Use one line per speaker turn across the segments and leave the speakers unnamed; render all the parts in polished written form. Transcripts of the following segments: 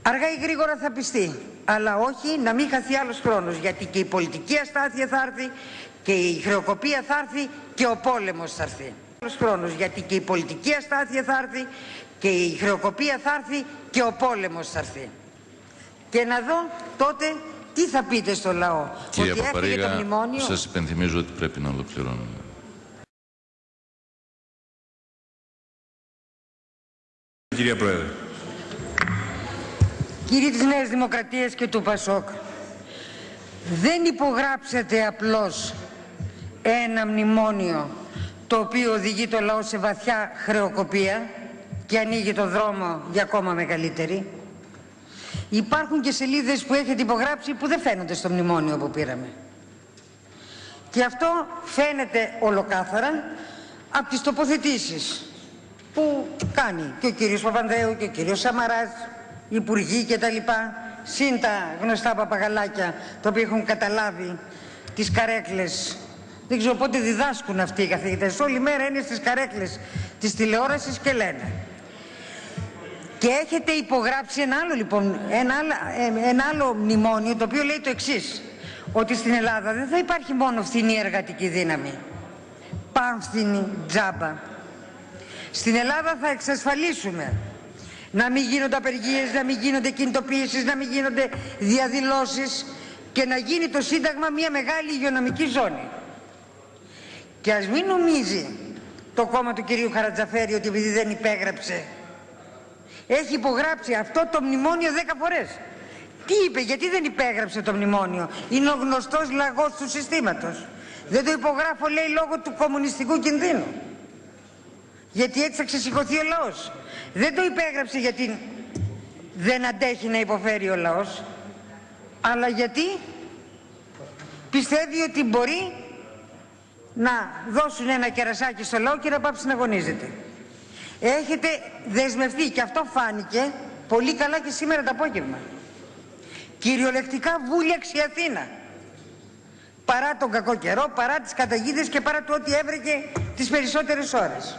Αργά ή γρήγορα θα πιστεί, αλλά όχι να μην χαθεί άλλος χρόνος, γιατί και η πολιτική αστάθεια θα έρθει και η χρεοκοπία θα έρθει και ο πόλεμος θα έρθει. Άλλος χρόνος, γιατί και η πολιτική αστάθεια θα έρθει και η χρεοκοπία θα έρθει και ο πόλεμος θα έρθει. Και να δω τότε τι θα πείτε στο λαό.
Κυρία
ότι
Παπαρίγα,
το μνημόνιο...
σας υπενθυμίζω ότι πρέπει να ολοκληρώνουμε.
Κυρία Πρόεδρε.
Κύριοι της Νέας Δημοκρατίας και του ΠΑΣΟΚ, δεν υπογράψατε απλώς ένα μνημόνιο το οποίο οδηγεί το λαό σε βαθιά χρεοκοπία και ανοίγει το δρόμο για ακόμα μεγαλύτερη. Υπάρχουν και σελίδες που έχετε υπογράψει που δεν φαίνονται στο μνημόνιο που πήραμε. Και αυτό φαίνεται ολοκάθαρα από τις τοποθετήσεις που κάνει και ο κύριος Παπανδρέου και ο κύριος Σαμαράς, υπουργοί και τα λοιπά, συν τα γνωστά παπαγαλάκια τα οποία έχουν καταλάβει τις καρέκλες. Δεν ξέρω πότε διδάσκουν αυτοί οι καθηγητές. Όλη μέρα είναι στις καρέκλες της τηλεόρασης και λένε. Και έχετε υπογράψει ένα άλλο, λοιπόν, ένα άλλο μνημόνιο το οποίο λέει το εξής, ότι στην Ελλάδα δεν θα υπάρχει μόνο φθηνή εργατική δύναμη, πανφθηνή τζάμπα. Στην Ελλάδα θα εξασφαλίσουμε να μην γίνονται απεργίες, να μην γίνονται κινητοποιήσεις, να μην γίνονται διαδηλώσεις και να γίνει το Σύνταγμα μια μεγάλη υγειονομική ζώνη. Και ας μην νομίζει το κόμμα του κυρίου Χαρατζαφέρη ότι επειδή δεν υπέγραψε, έχει υπογράψει αυτό το μνημόνιο 10 φορές. Τι είπε, γιατί δεν υπέγραψε το μνημόνιο? Είναι ο γνωστός λαγός του συστήματος. Δεν το υπογράφω, λέει, λόγω του κομμουνιστικού κινδύνου. Γιατί έτσι θα ξεσηκωθεί ο λαός. Δεν το υπέγραψε γιατί δεν αντέχει να υποφέρει ο λαός, αλλά γιατί πιστεύει ότι μπορεί να δώσουν ένα κερασάκι στο λαό και να πάψει να αγωνίζεται. Έχετε δεσμευτεί, και αυτό φάνηκε πολύ καλά και σήμερα το απόγευμα, κυριολεκτικά βούλιαξε η Αθήνα, παρά τον κακό καιρό, παρά τις καταιγίδες και παρά το ότι έβρεκε τις περισσότερες ώρες.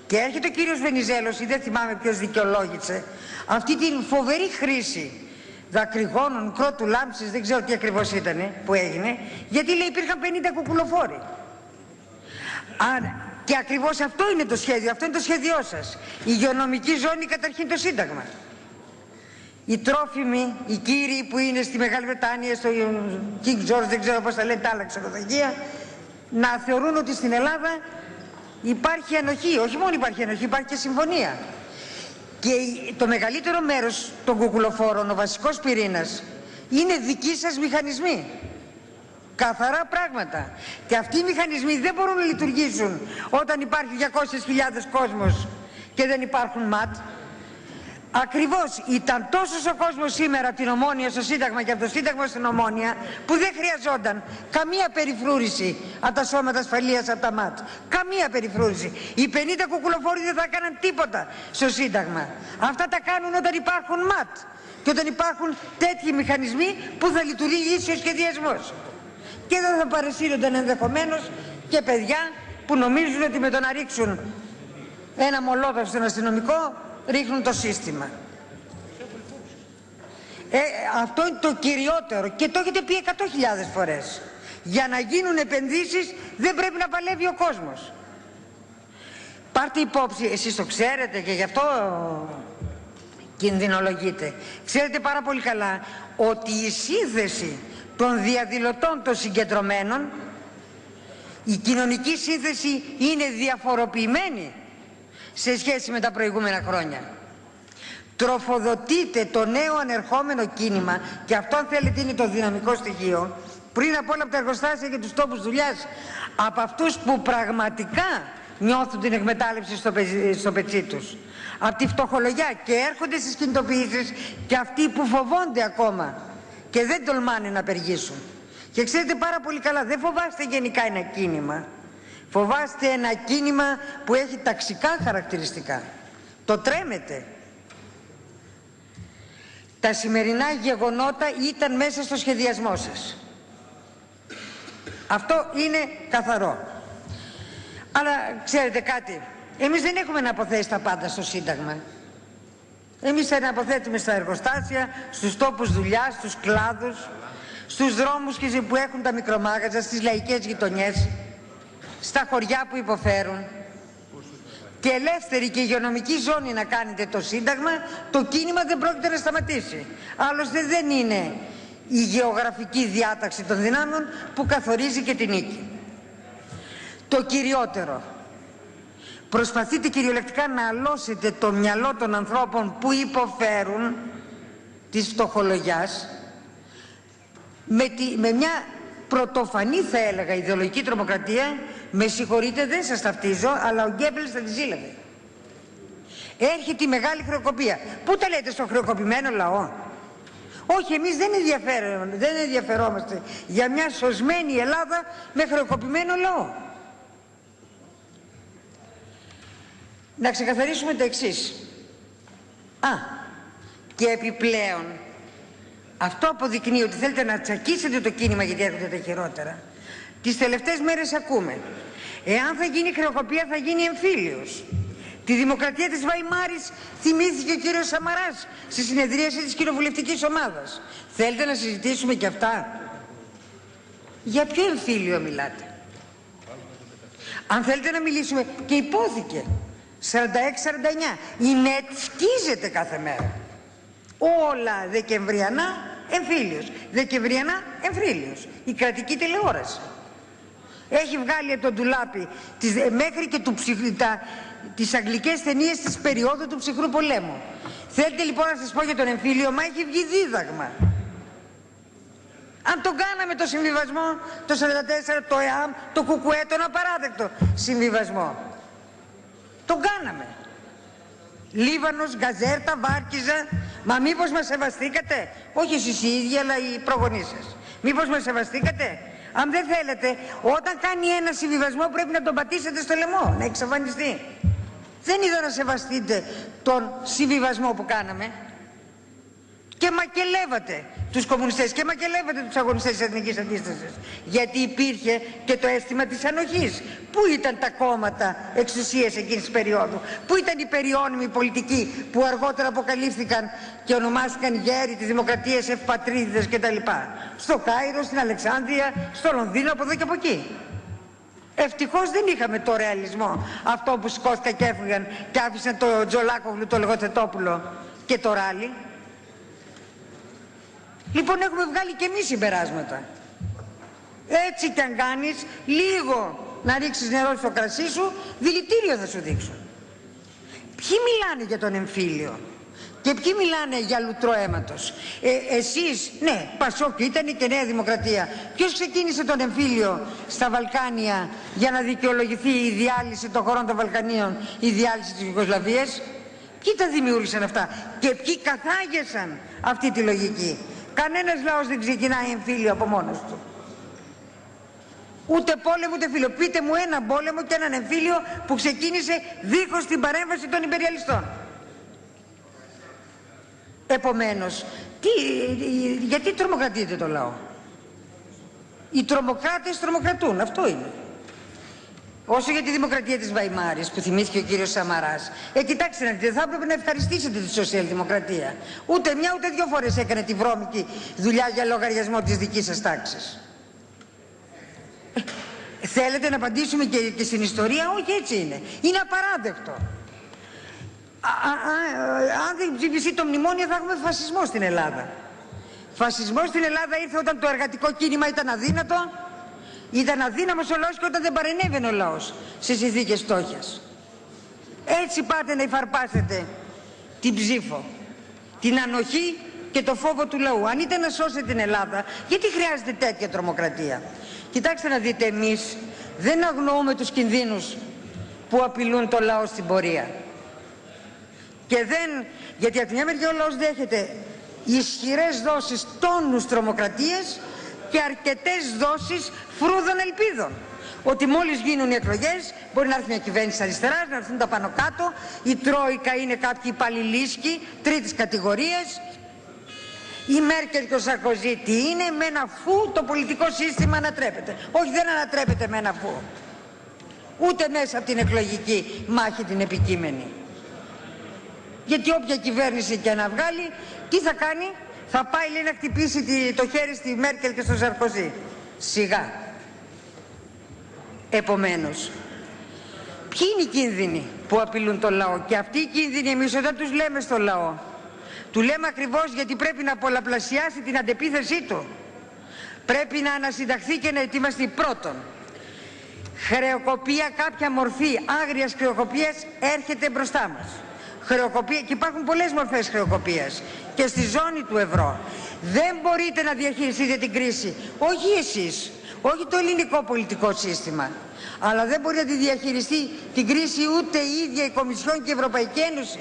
Και έρχεται ο κύριος Βενιζέλος, ή δεν θυμάμαι ποιος δικαιολόγησε αυτή την φοβερή χρήση δακρυγόνων, κρότου, λάμψης, δεν ξέρω τι ακριβώς ήταν που έγινε, γιατί λέει υπήρχαν 50 κουκουλοφόροι. Και ακριβώς αυτό είναι το σχέδιο, αυτό είναι το σχέδιό σας. Η υγειονομική ζώνη, καταρχήν το Σύνταγμα. Οι τρόφιμοι, οι κύριοι που είναι στη Μεγάλη Βρετάνια, στο King George, δεν ξέρω πώς τα λένε τα άλλα ξενοδοχεία, να θεωρούν ότι στην Ελλάδα υπάρχει ανοχή. Όχι μόνο υπάρχει ανοχή, υπάρχει και συμφωνία. Και το μεγαλύτερο μέρος των κουκουλοφόρων, ο βασικός πυρήνας, είναι δικοί σας μηχανισμοί. Καθαρά πράγματα. Και αυτοί οι μηχανισμοί δεν μπορούν να λειτουργήσουν όταν υπάρχει 200.000 κόσμος και δεν υπάρχουν ΜΑΤ. Ακριβώς ήταν τόσος ο κόσμος σήμερα από την Ομόνοια στο Σύνταγμα και από το Σύνταγμα στην Ομόνοια που δεν χρειαζόταν καμία περιφρούρηση από τα σώματα ασφαλείας, από τα ΜΑΤ. Καμία περιφρούρηση. Οι 50 κουκουλοφόροι δεν θα έκαναν τίποτα στο Σύνταγμα. Αυτά τα κάνουν όταν υπάρχουν ΜΑΤ και όταν υπάρχουν τέτοιοι μηχανισμοί που θα λειτουργήσει ο σχεδιασμός. Και δεν θα παρασύρονταν ενδεχομένως και παιδιά που νομίζουν ότι με το να ρίξουν ένα μολότοφ στον αστυνομικό ρίχνουν το σύστημα. Αυτό είναι το κυριότερο και το έχετε πει 100.000 φορές. Για να γίνουν επενδύσεις δεν πρέπει να παλεύει ο κόσμος. Πάρτε υπόψη, εσείς το ξέρετε και γι' αυτό κινδυνολογείτε. Ξέρετε πάρα πολύ καλά ότι η σύνθεση των διαδηλωτών των συγκεντρωμένων, η κοινωνική σύνθεση είναι διαφοροποιημένη σε σχέση με τα προηγούμενα χρόνια. Τροφοδοτείται το νέο ανερχόμενο κίνημα, και αυτό αν θέλετε είναι το δυναμικό στοιχείο, πριν από όλα από τα εργοστάσια και τους τόπους δουλειάς, από αυτούς που πραγματικά νιώθουν την εκμετάλλευση στο πετσί τους, από τη φτωχολογιά, και έρχονται στις κινητοποιήσεις και αυτοί που φοβόνται ακόμα και δεν τολμάνε να απεργήσουν. Και ξέρετε πάρα πολύ καλά, δεν φοβάστε γενικά ένα κίνημα, φοβάστε ένα κίνημα που έχει ταξικά χαρακτηριστικά. Το τρέμετε. Τα σημερινά γεγονότα ήταν μέσα στο σχεδιασμό σας. Αυτό είναι καθαρό. Αλλά ξέρετε κάτι, εμείς δεν έχουμε να αποθέσει τα πάντα στο Σύνταγμα. Εμείς θα αποθέτουμε στα εργοστάσια, στους τόπους δουλειάς, στους κλάδους, στους δρόμους που έχουν τα μικρομάγαζα, στις λαϊκές γειτονιές, στα χωριά που υποφέρουν. Και ελεύθερη και υγειονομική ζώνη να κάνετε το Σύνταγμα, το κίνημα δεν πρόκειται να σταματήσει. Άλλωστε δεν είναι η γεωγραφική διάταξη των δυνάμεων που καθορίζει και την νίκη. Το κυριότερο, προσπαθείτε κυριολεκτικά να αλώσετε το μυαλό των ανθρώπων που υποφέρουν της φτωχολογιάς με μια πρωτοφανή, θα έλεγα, ιδεολογική τρομοκρατία. Με συγχωρείτε, δεν σας ταυτίζω, αλλά ο Γκέμπελς θα τη ζήλευε. Έρχεται η μεγάλη χρεοκοπία. Πού τα λέτε, στο χρεοκοπημένο λαό? Όχι, εμείς δεν ενδιαφερόμαστε για μια σωσμένη Ελλάδα με χρεοκοπημένο λαό. Να ξεκαθαρίσουμε το εξής. Και επιπλέον, αυτό αποδεικνύει ότι θέλετε να τσακίσετε το κίνημα γιατί έρχονται τα χειρότερα. Τις τελευταίες μέρες ακούμε, εάν θα γίνει χρεοκοπία θα γίνει εμφύλιος. Τη δημοκρατία της Βαϊμάρης θυμήθηκε ο κύριος Σαμαράς στη συνεδρίαση της κοινοβουλευτικής ομάδας. Θέλετε να συζητήσουμε και αυτά? Για ποιο εμφύλιο μιλάτε? Αν θέλετε να μιλήσουμε, και υπόθηκε 46-49, η ΝΕΤ σκίζεται κάθε μέρα. Όλα δεκεμβριανά εμφύλιος, δεκεμβριανά εμφύλιος. Η κρατική τηλεόραση έχει βγάλει από το ντουλάπι μέχρι και τις αγγλικές ταινίες της περίοδου του ψυχρού πολέμου. Θέλετε λοιπόν να σας πω για τον εμφύλιο? Μα έχει βγει δίδαγμα. Αν τον κάναμε το συμβιβασμό, το 44, το ΕΑΜ, το ΚΚΕ, τον απαράδεκτο συμβιβασμό, τον κάναμε. Λίβανος, Γκαζέρτα, Βάρκιζα. Μα μήπως μας σεβαστήκατε? Όχι εσείς οι ίδιοι, αλλά οι προγονείς σας. Μήπως μας σεβαστήκατε? Αν δεν θέλετε, όταν κάνει ένα συμβιβασμό πρέπει να τον πατήσετε στο λαιμό, να εξαφανιστεί. Δεν είδα να σεβαστείτε τον συμβιβασμό που κάναμε. Και μακελεύατε τους κομμουνιστές και μακελεύατε τους αγωνιστές της Εθνικής Αντίστασης. Γιατί υπήρχε και το αίσθημα της ανοχής. Πού ήταν τα κόμματα εξουσίας εκείνης της περίοδου? Πού ήταν οι περιώνυμοι πολιτικοί που αργότερα αποκαλύφθηκαν και ονομάστηκαν γέροι της δημοκρατίας, ευπατρίδιδες κτλ. Στο Κάιρο, στην Αλεξάνδρεια, στο Λονδίνο, από εδώ και από εκεί. Ευτυχώς δεν είχαμε το ρεαλισμό, αυτό που σηκώθηκαν και έφυγαν και άφησαν το Τζολάκογλου, το Λογοθετόπουλο και το Ράλι. Λοιπόν, έχουμε βγάλει και εμείς συμπεράσματα. Έτσι κι αν κάνεις λίγο να ρίξεις νερό στο κρασί σου, δηλητήριο θα σου δείξουν. Ποιοι μιλάνε για τον εμφύλιο και ποιοι μιλάνε για λουτρό αίματος? Εσείς, ναι, Πασόκ ήταν και Νέα Δημοκρατία. Ποιος ξεκίνησε τον εμφύλιο στα Βαλκάνια για να δικαιολογηθεί η διάλυση των χωρών των Βαλκανίων, η διάλυση της Ιουγκοσλαβίας? Ποιοι τα δημιούργησαν αυτά και ποιοι καθάγεσαν αυτή τη λογική? Κανένας λαός δεν ξεκινάει εμφύλιο από μόνος του. Ούτε πόλεμο ούτε εμφύλιο. Πείτε μου έναν πόλεμο και έναν εμφύλιο που ξεκίνησε δίχως την παρέμβαση των υπεριαλιστών. Επομένως, γιατί τρομοκρατείτε το λαό? Οι τρομοκράτες τρομοκρατούν, αυτό είναι. Όσο για τη δημοκρατία της Βαϊμάρης που θυμήθηκε ο κύριος Σαμαράς, κοιτάξτε να δείτε, θα έπρεπε να ευχαριστήσετε τη σοσιαλδημοκρατία. Ούτε μια ούτε δυο φορές έκανε τη βρώμικη δουλειά για λογαριασμό της δικής σας τάξης. Θέλετε να απαντήσουμε και στην ιστορία? Όχι, έτσι είναι. Είναι απαράδεκτο. Αν δεν ψηφιστεί το μνημόνιο θα έχουμε φασισμό στην Ελλάδα. Φασισμό στην Ελλάδα ήρθε όταν το εργατικό κίνημα ήταν αδύνατο. Ήταν αδύναμος ο λαός και όταν δεν παρενέβαινε ο λαός σε συνθήκες φτώχειας. Έτσι πάτε να υφαρπάσετε την ψήφο, την ανοχή και το φόβο του λαού. Αν είτε να σώσετε την Ελλάδα, γιατί χρειάζεται τέτοια τρομοκρατία? Κοιτάξτε να δείτε, εμείς δεν αγνοούμε τους κινδύνους που απειλούν το λαό στην πορεία. Και δεν, γιατί από την μια μεριά ο λαός δέχεται ισχυρές δόσεις τόνους τρομοκρατίας και αρκετές δόσεις φρούδων ελπίδων. Ότι μόλις γίνουν οι εκλογές μπορεί να έρθει μια κυβέρνηση της αριστεράς, να έρθουν τα πάνω κάτω, η Τρόικα είναι κάποιοι υπαλληλίσκοι τρίτης κατηγορίας, η Μέρκελ και ο Σαρκοζή τι είναι? Με ένα φου το πολιτικό σύστημα ανατρέπεται. Όχι, δεν ανατρέπεται με ένα φου. Ούτε μέσα από την εκλογική μάχη την επικείμενη. Γιατί όποια κυβέρνηση και να βγάλει, τι θα κάνει? Θα πάει, λέει, να χτυπήσει το χέρι στη Μέρκελ και στο Σαρκοζή. Σιγά. Επομένως, ποιοι είναι οι κίνδυνοι που απειλούν τον λαό? Και αυτοί οι κίνδυνοι εμείς όταν τους λέμε στο λαό, του λέμε ακριβώς γιατί πρέπει να πολλαπλασιάσει την αντεπίθεσή του. Πρέπει να ανασυνταχθεί και να ετοιμαστεί. Πρώτον, χρεοκοπία, κάποια μορφή άγριας χρεοκοπίας έρχεται μπροστά μας. Χρεοκοπία, και υπάρχουν πολλές μορφές χρεοκοπίας και στη ζώνη του ευρώ. Δεν μπορείτε να διαχειριστείτε την κρίση, όχι εσείς, όχι το ελληνικό πολιτικό σύστημα, αλλά δεν μπορεί να τη διαχειριστεί την κρίση ούτε η ίδια η Κομισιόν και η Ευρωπαϊκή Ένωση.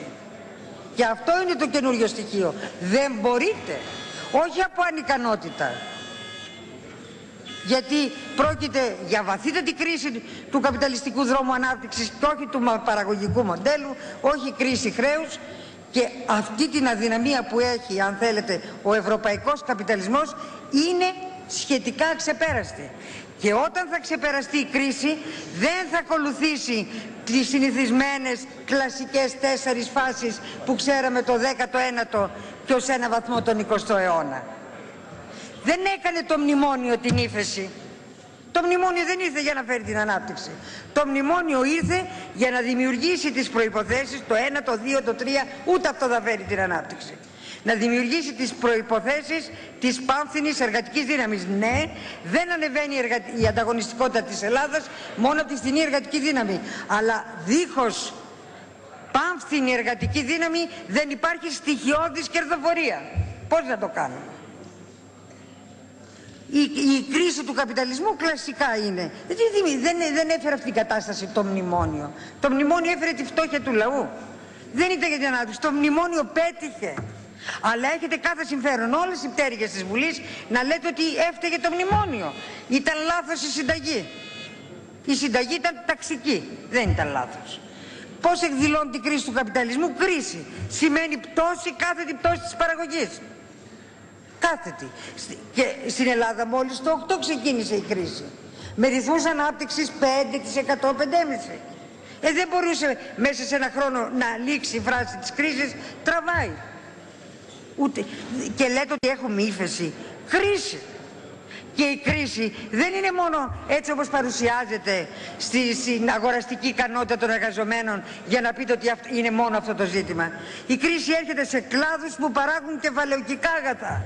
Και αυτό είναι το καινούριο στοιχείο. Δεν μπορείτε, όχι από ανικανότητα, γιατί πρόκειται για βαθύτατη κρίση του καπιταλιστικού δρόμου ανάπτυξης και όχι του παραγωγικού μοντέλου, όχι κρίση χρέους, και αυτή την αδυναμία που έχει, αν θέλετε, ο ευρωπαϊκός καπιταλισμός είναι σχετικά ξεπέραστη. Και όταν θα ξεπεραστεί η κρίση δεν θα ακολουθήσει τις συνηθισμένες κλασικές 4 φάσεις που ξέραμε το 19ο και ως ένα βαθμό τον 20ο αιώνα. Δεν έκανε το μνημόνιο την ύφεση. Το μνημόνιο δεν ήρθε για να φέρει την ανάπτυξη. Το μνημόνιο ήρθε για να δημιουργήσει τις προϋποθέσεις, το 1, το 2, το 3, ούτε αυτό θα φέρει την ανάπτυξη. Να δημιουργήσει τις προϋποθέσεις της πάμφθινης εργατικής δύναμης. Ναι, δεν ανεβαίνει η ανταγωνιστικότητα της Ελλάδας μόνο από τη φθηνή εργατική δύναμη. Αλλά δίχως πάμφθινη εργατική δύναμη δεν υπάρχει στοιχειώδης κερδοφορία. Πώς να το κάνουμε? Η κρίση του καπιταλισμού κλασικά είναι. Δεν έφερε αυτή την κατάσταση το μνημόνιο. Το μνημόνιο έφερε τη φτώχεια του λαού. Δεν ήταν για την ανάπτυξη. Το μνημόνιο πέτυχε. Αλλά έχετε κάθε συμφέρον, όλες οι πτέρυγες της Βουλής, να λέτε ότι έφταιγε το μνημόνιο. Ήταν λάθος η συνταγή. Η συνταγή ήταν ταξική. Δεν ήταν λάθος. Πώς εκδηλώνει την κρίση του καπιταλισμού? Κρίση σημαίνει πτώση, κάθετη πτώση της παραγωγής. Κάθετη. Και στην Ελλάδα μόλις το 8 ξεκίνησε η κρίση. Με ρυθμούς ανάπτυξης 5%, 5,5%. Δεν μπορούσε μέσα σε ένα χρόνο να λήξει η φράση της κρίσης. Τραβάει. Ούτε. Και λέτε ότι έχουμε ύφεση. Κρίση. Και η κρίση δεν είναι μόνο έτσι όπως παρουσιάζεται στην αγοραστική ικανότητα των εργαζομένων για να πείτε ότι είναι μόνο αυτό το ζήτημα. Η κρίση έρχεται σε κλάδους που παράγουν κεφαλαιοκικά αγαθά.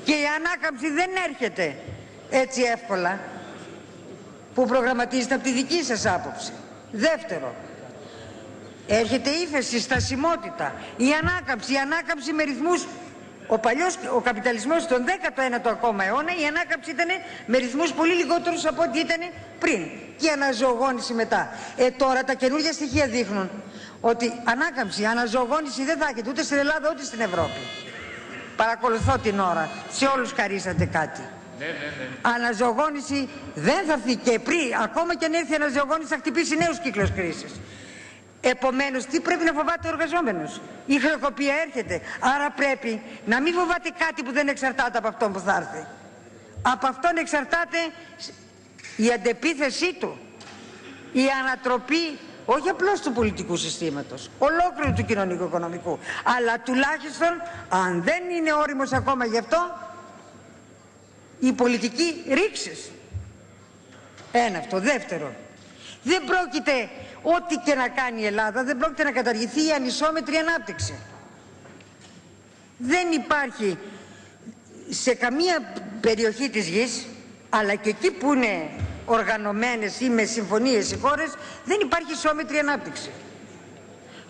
Και η ανάκαμψη δεν έρχεται έτσι εύκολα που προγραμματίζεται από τη δική σας άποψη. Δεύτερο, έρχεται ύφεση, στασιμότητα. Η ανάκαμψη με ρυθμούς. Ο καπιταλισμός στον 19ο ακόμα αιώνα, η ανάκαμψη ήταν με ρυθμούς πολύ λιγότερους από ό,τι ήταν πριν. Και η αναζωογόνηση μετά. Τώρα τα καινούργια στοιχεία δείχνουν ότι αναζωογόνηση δεν θα έχετε ούτε στην Ελλάδα ούτε στην Ευρώπη. Παρακολουθώ την ώρα. Σε όλους χαρίσατε κάτι. Ναι. Αναζωογόνηση δεν θα έρθει, και ακόμα και αν έρθει η αναζωογόνηση θα χτυπήσει νέους κύκλους κρίσης. Επομένως, τι πρέπει να φοβάται ο εργαζόμενος? Η χρεοκοπία έρχεται. Άρα πρέπει να μην φοβάται κάτι που δεν εξαρτάται από αυτόν που θα έρθει. Από αυτόν εξαρτάται η αντεπίθεσή του, η ανατροπή όχι απλώς του πολιτικού συστήματος, ολόκληρου του κοινωνικο-οικονομικού, αλλά τουλάχιστον, αν δεν είναι όριμος ακόμα γι' αυτό, η πολιτική ρήξης. Ένα αυτό. Δεύτερο, δεν πρόκειται, ό,τι και να κάνει η Ελλάδα, δεν πρόκειται να καταργηθεί η ανισόμετρη ανάπτυξη. Δεν υπάρχει σε καμία περιοχή της γης, αλλά και εκεί που είναι οργανωμένες ή με συμφωνίες οι χώρες, δεν υπάρχει ισόμετρη ανάπτυξη.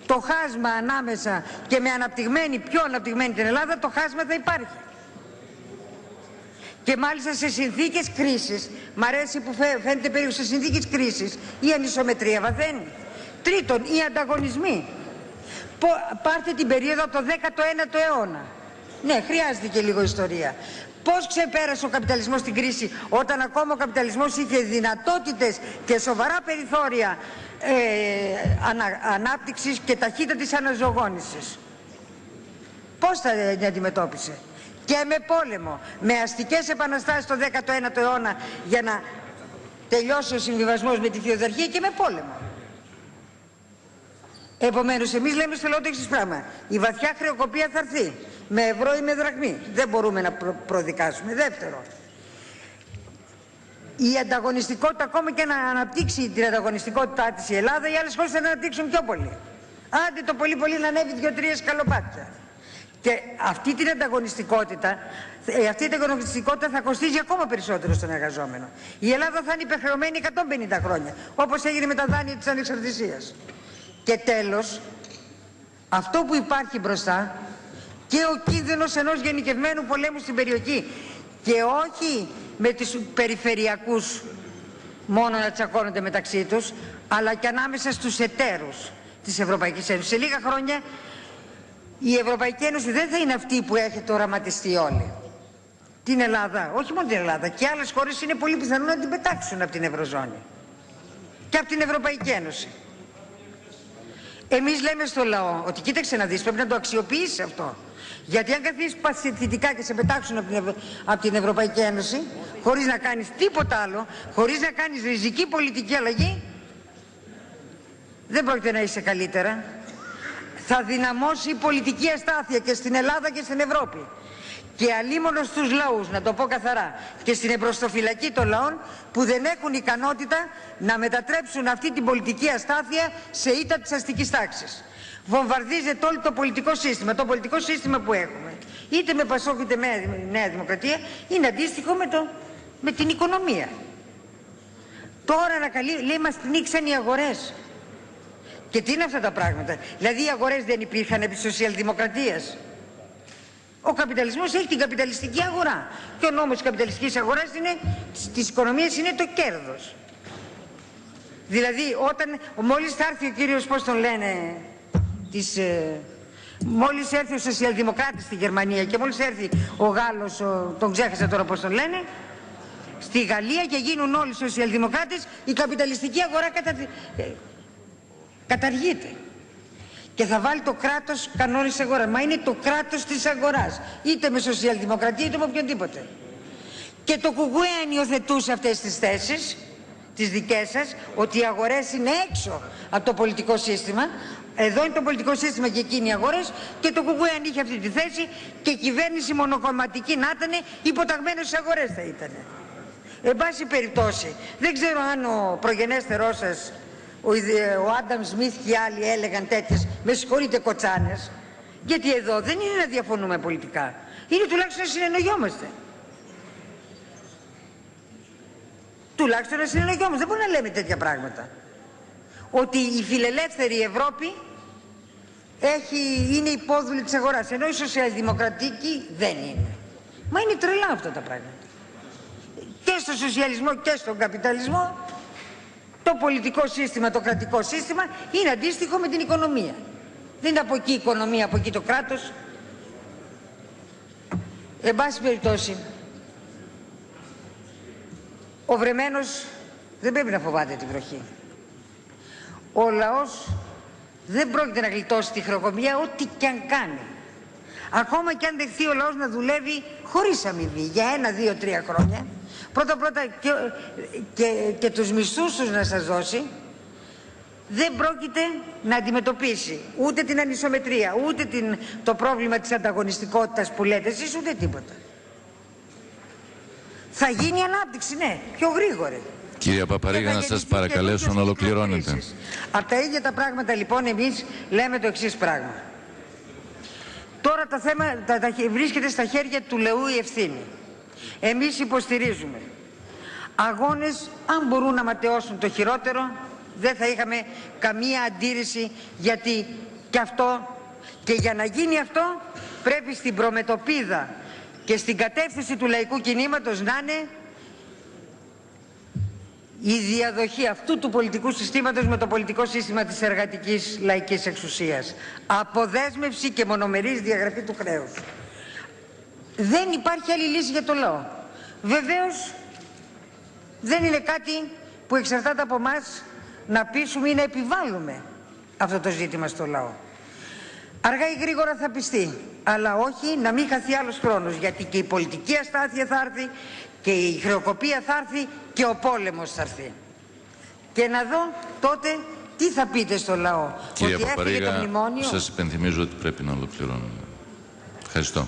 Το χάσμα ανάμεσα και με πιο αναπτυγμένη την Ελλάδα, το χάσμα θα υπάρχει. Και μάλιστα σε συνθήκες κρίσης, μ' αρέσει που φαίνεται περίπου σε συνθήκες κρίσης, η ανισομετρία βαθαίνει. Τρίτον, οι ανταγωνισμοί. Πάρτε την περίοδο από το 19ο αιώνα. Ναι, χρειάζεται και λίγο ιστορία. Πώς ξεπέρασε ο καπιταλισμός την κρίση, όταν ακόμα ο καπιταλισμός είχε δυνατότητες και σοβαρά περιθώρια ανάπτυξης και ταχύτατης αναζωογόνησης? Πώς θα την αντιμετώπισε? Και με πόλεμο, με αστικές επαναστάσεις το 19ο αιώνα για να τελειώσει ο συμβιβασμός με τη φεουδαρχία, και με πόλεμο. Επομένως, εμείς λέμε στο λαό το εξής πράγμα. Η βαθιά χρεοκοπία θα έρθει με ευρώ ή με δραχμή. Δεν μπορούμε να προδικάσουμε. Δεύτερο, η ανταγωνιστικότητα, ακόμα και να αναπτύξει την ανταγωνιστικότητά της η Ελλάδα, οι άλλες χώρες θα την αναπτύξουν πιο πολύ. Άντε το πολύ πολύ να ανέβει 2-3 σκαλοπάτια. Και αυτή την ανταγωνιστικότητα, θα κοστίζει ακόμα περισσότερο στον εργαζόμενο. Η Ελλάδα θα είναι υπερχρεωμένη 150 χρόνια, όπως έγινε με τα δάνεια της ανεξαρτησίας. Και τέλος, αυτό που υπάρχει μπροστά και ο κίνδυνος ενός γενικευμένου πολέμου στην περιοχή, και όχι με τους περιφερειακούς μόνο να τσακώνονται μεταξύ τους, αλλά και ανάμεσα στους εταίρους της Ευρωπαϊκής Ένωσης. Σε λίγα χρόνια η Ευρωπαϊκή Ένωση δεν θα είναι αυτή που έχετε οραματιστεί όλοι. Την Ελλάδα, όχι μόνο την Ελλάδα, και άλλες χώρες είναι πολύ πιθανό να την πετάξουν από την Ευρωζώνη και από την Ευρωπαϊκή Ένωση. Εμείς λέμε στο λαό ότι κοίταξε να δεις, πρέπει να το αξιοποιήσεις αυτό. Γιατί αν καθίσεις παθητικά και σε πετάξουν από την Ευρωπαϊκή Ένωση, χωρίς να κάνεις τίποτα άλλο, χωρίς να κάνεις ριζική πολιτική αλλαγή, δεν πρόκειται να είσαι καλύτερα. Θα δυναμώσει η πολιτική αστάθεια και στην Ελλάδα και στην Ευρώπη. Και αλίμονο στους λαούς, να το πω καθαρά, και στην εμπροστοφυλακή των λαών που δεν έχουν ικανότητα να μετατρέψουν αυτή την πολιτική αστάθεια σε ήττα της αστικής τάξης. Βομβαρδίζεται όλο το πολιτικό σύστημα. Το πολιτικό σύστημα που έχουμε, είτε με Πασόκ είτε με Νέα Δημοκρατία, είναι αντίστοιχο με την οικονομία. Τώρα λέει μας πνίξαν οι αγορές. Και τι είναι αυτά τα πράγματα? Δηλαδή οι αγορές δεν υπήρχαν επί σοσιαλδημοκρατίας? Ο καπιταλισμός έχει την καπιταλιστική αγορά. Και ο νόμος της καπιταλιστικής αγοράς της οικονομίας είναι το κέρδος. Δηλαδή μόλις θα έρθει ο κύριος, πώς τον λένε, μόλις έρθει ο σοσιαλδημοκράτης στη Γερμανία και μόλις έρθει ο Γάλλος, τον ξέχασα τώρα πώς τον λένε, στη Γαλλία, και γίνουν όλοι σοσιαλδημοκράτες, η καπιταλιστική αγορά καταργείται. Και θα βάλει το κράτος κανόνες αγοράς. Μα είναι το κράτος της αγοράς. Είτε με σοσιαλδημοκρατία είτε με οποιονδήποτε. Και το Κουκουέ αν υιοθετούσε αυτές τις θέσεις, τις δικές σας, ότι οι αγορές είναι έξω από το πολιτικό σύστημα. Εδώ είναι το πολιτικό σύστημα και εκείνοι οι αγορές. Και το Κουκουέ αν είχε αυτή τη θέση και η κυβέρνηση μονοκομματική να ήταν, υποταγμένος στις αγορές θα ήταν. Εν πάση περιπτώσει, δεν ξέρω αν ο προγενέστερός σας, ο Άνταμ Σμιθ και οι άλλοι έλεγαν τέτοιες, με συγχωρείτε, κοτσάνες. Γιατί εδώ δεν είναι να διαφωνούμε πολιτικά. Είναι τουλάχιστον να συνεννοιόμαστε. Τουλάχιστον να συνεννοιόμαστε. Δεν μπορούμε να λέμε τέτοια πράγματα. Ότι η φιλελεύθερη Ευρώπη είναι υπόδουλη της αγοράς, ενώ η σοσιαλδημοκρατική δεν είναι. Μα είναι τρελά αυτά τα πράγματα. Και στο σοσιαλισμό και στον καπιταλισμό το πολιτικό σύστημα, το κρατικό σύστημα είναι αντίστοιχο με την οικονομία. Δεν είναι από εκεί η οικονομία, από εκεί το κράτος. Εν πάση περιπτώσει, ο βρεμένος δεν πρέπει να φοβάται τη βροχή. Ο λαός δεν πρόκειται να γλιτώσει τη χρεοκοπία ό,τι και αν κάνει. Ακόμα και αν δεχθεί ο λαός να δουλεύει χωρίς αμοιβή για 1, 2, 3 χρόνια, πρώτα και τους μισθούς τους να σας δώσει, δεν πρόκειται να αντιμετωπίσει ούτε την ανισομετρία, ούτε το πρόβλημα της ανταγωνιστικότητας που λέτε εσείς, ούτε τίποτα. Θα γίνει ανάπτυξη, ναι, πιο γρήγορη.
Κυρία Παπαρίγα, να σας παρακαλέσω να ολοκληρώνετε.
Από τα ίδια τα πράγματα λοιπόν εμείς λέμε το εξής πράγμα. Τώρα το θέμα βρίσκεται στα χέρια του λαού η ευθύνη. Εμείς υποστηρίζουμε αγώνες, αν μπορούν να ματαιώσουν το χειρότερο, δεν θα είχαμε καμία αντίρρηση, γιατί και για να γίνει αυτό πρέπει στην προμετωπίδα και στην κατεύθυνση του λαϊκού κινήματος να είναι η διαδοχή αυτού του πολιτικού συστήματος με το πολιτικό σύστημα της εργατικής λαϊκής εξουσίας. Αποδέσμευση και μονομερής διαγραφή του χρέους. Δεν υπάρχει άλλη λύση για το λαό. Βεβαίως δεν είναι κάτι που εξαρτάται από εμάς να πείσουμε ή να επιβάλλουμε αυτό το ζήτημα στο λαό. Αργά ή γρήγορα θα πιστεί, αλλά όχι να μην χαθεί άλλος χρόνος, γιατί και η πολιτική αστάθεια θα έρθει και η χρεοκοπία θα έρθει και ο πόλεμος θα έρθει. Και να δω τότε Τι θα πείτε στο λαό?
Κυρία
ότι έφυγε το
Παπαρίγα,
μνημόνιο?
σας υπενθυμίζω ότι πρέπει να ολοκληρώνουμε. Ευχαριστώ.